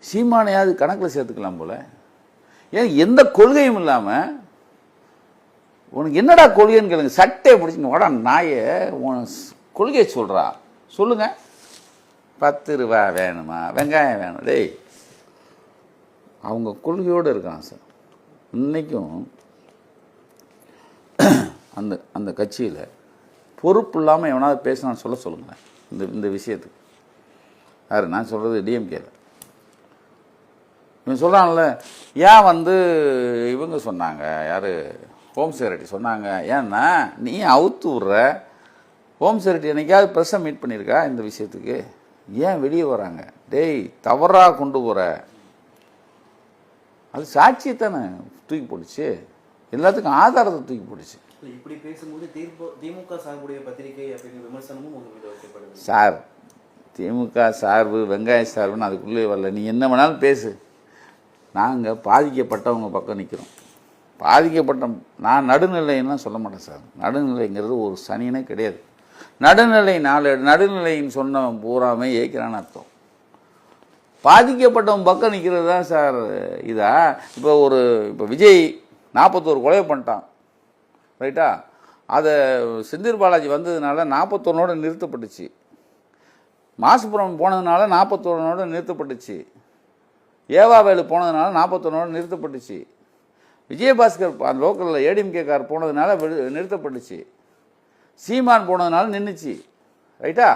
சீமானையாவது கணக்கில் சேர்த்துக்கலாம் போல. ஏன் எந்த கொள்கையும் இல்லாமல் உனக்கு என்னடா கொள்கைன்னு கேளுங்க, சட்டையை பிடிச்சிங்க வாடா நாயை, கொள்கையை சொல்கிறா சொல்லுங்க. 10 ரூபா வேணுமா, வெங்காயம் வேணும், டேய் அவங்க கொள்கையோடு இருக்கான் சார். இன்றைக்கும் அந்த அந்த கட்சியில் பொறுப்பு இல்லாமல் எவனாவது பேசினான்னு சொல்லுங்களேன் இந்த விஷயத்துக்கு. யார் நான் சொல்கிறது? டிஎம்கேல இவன் சொல்கிறான்ல, ஏன் இவங்க சொன்னாங்க, யார் ஹோம் செக்ரட்டரி சொன்னாங்க, ஏன்னா நீ அவுத்து விட்ற. ஹோம் செக்ரட்டரி என்னைக்காவது ப்ரெஸ்ஸை மீட் பண்ணியிருக்கா இந்த விஷயத்துக்கு? ஏன் வெளியே வராங்க? டேய் தவறாக கொண்டு போகிற, அது சாட்சியை தானே தூக்கி போட்டுச்சு, எல்லாத்துக்கும் ஆதாரத்தை தூக்கி போட்டுச்சு. இப்படி பேசும்போது திமுக சார்புடைய பத்திரிகை அப்படிங்கிற விமர்சனமும் உங்களுக்கு வைக்கப்படுது சார். திமுக சார்பு வெங்காய சார்புன்னு அதுக்குள்ளே வரல. நீ என்ன வேணாலும் பேசு, நாங்கள் பாதிக்கப்பட்டவங்க பக்கம் நிற்கிறோம். பாதிக்கப்பட்ட நான் நடுநிலைன்னா சொல்ல மாட்டேன் சார். நடுநிலைங்கிறது ஒரு சனினே கிடையாது. நடுநிலைன்னு சொன்ன பூராமே ஏற்கிறான்னு அர்த்தம். பாதிக்கப்பட்டவன் பக்கம் நிற்கிறது தான் சார் இதா. இப்போ விஜய் 41 கொலை பண்ணிட்டான், ரைட்டா? அதை செந்தில் பாலாஜி வந்ததுனால 41ஓட நிறுத்தப்பட்டுச்சு. மாசுபுரம் போனதுனால 41ஓட நிறுத்தப்பட்டுச்சு. ஏவாவேலு போனதுனால 41ஓட நிறுத்தப்பட்டுச்சு. விஜயபாஸ்கர் அந்த லோக்கலில் ஏடிஎம்கே கார் போனதுனால நிறுத்தப்பட்டுச்சு. சீமான் போனதுனால நின்றுச்சு, ரைட்டா?